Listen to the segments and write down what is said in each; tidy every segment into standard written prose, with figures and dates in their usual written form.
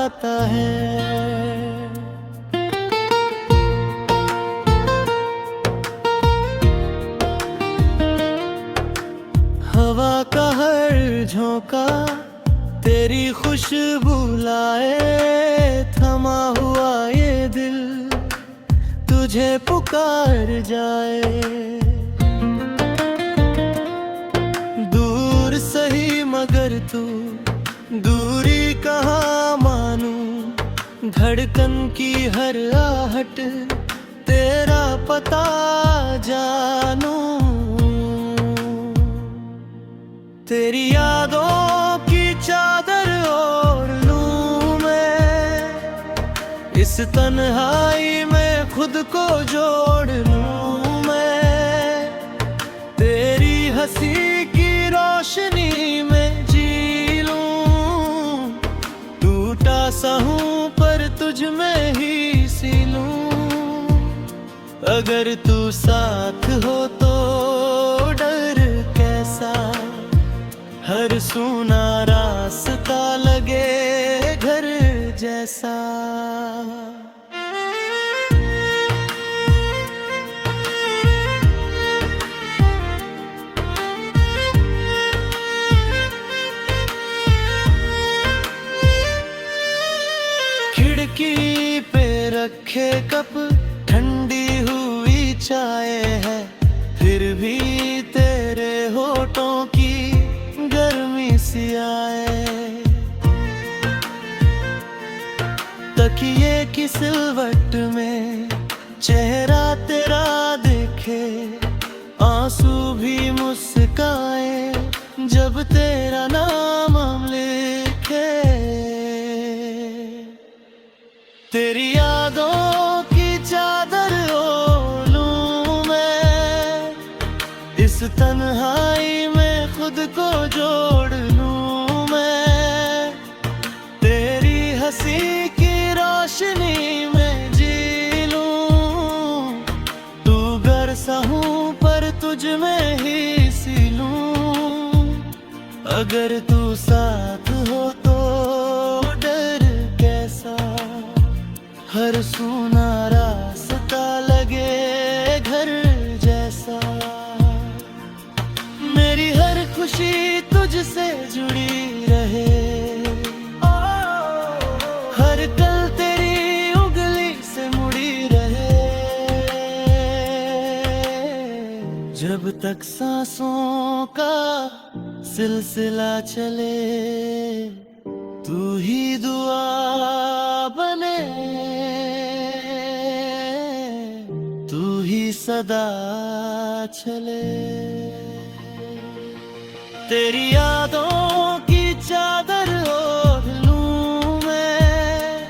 आता है। हवा का हर झोंका तेरी खुशबू लाए, थमा हुआ ये दिल तुझे पुकार जाए। दूर सही मगर तू दूरी कहाँ मानूं, धड़कन की हर आहट तेरा पता जानूं। तेरी यादों की चादर ओढ़ लूं मैं, इस तन्हाई में खुद को जोड़ लूं मैं। तेरी हंसी की रोशनी में जी लूं, टूटा सा हूं पर तुझ में ही सी लूं। अगर तू साथ हो तो डर कैसा, हर सूना रास्ता लगे घर जैसा। खिड़की पे रखे कप ठंडी हुई चाय है, फिर भी तेरे होठों की गर्मी सी आए। तकिए की सिलवट में चेहरा तेरा देखे, आंसू भी मुस्काए जब तेरा नाम हम लिखे। तेरी यादों की चादर ओढ़ लूं मैं, इस तन्हाई में खुद को जोड़ लूं मैं। तेरी हंसी की रोशनी में जी लूं, तू घर सा हूं पर तुझ में ही सी लूं। अगर तू साथ हो तो डर कैसा, हर सूना रास्ता लगे घर जैसा। मेरी हर खुशी तुझसे जुड़ी रहे, हर पल तेरी उंगली से मुड़ी रहे। जब तक सांसों का सिलसिला चले, तू ही दुआ बने, तू ही सदा चले। तेरी यादों की चादर ओढ़ लूं मैं,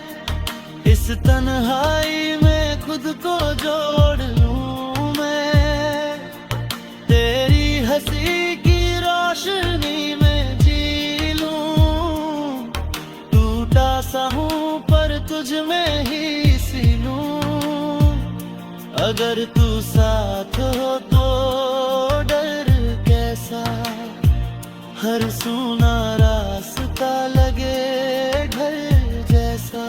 इस तन्हाई में खुद को जोड़ लूं मैं। तेरी हंसी की रोशनी में जी लूं, टूटा सा हूं पर तुझ में ही सी लूं। अगर तू साथ हो तो डर कैसा, हर सूना रास्ता लगे घर जैसा।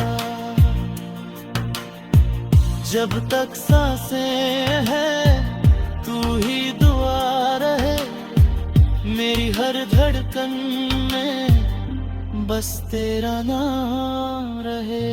जब तक सांसें हैं तू ही दुआ रहे, मेरी हर धड़कन में बस तेरा नाम रहे।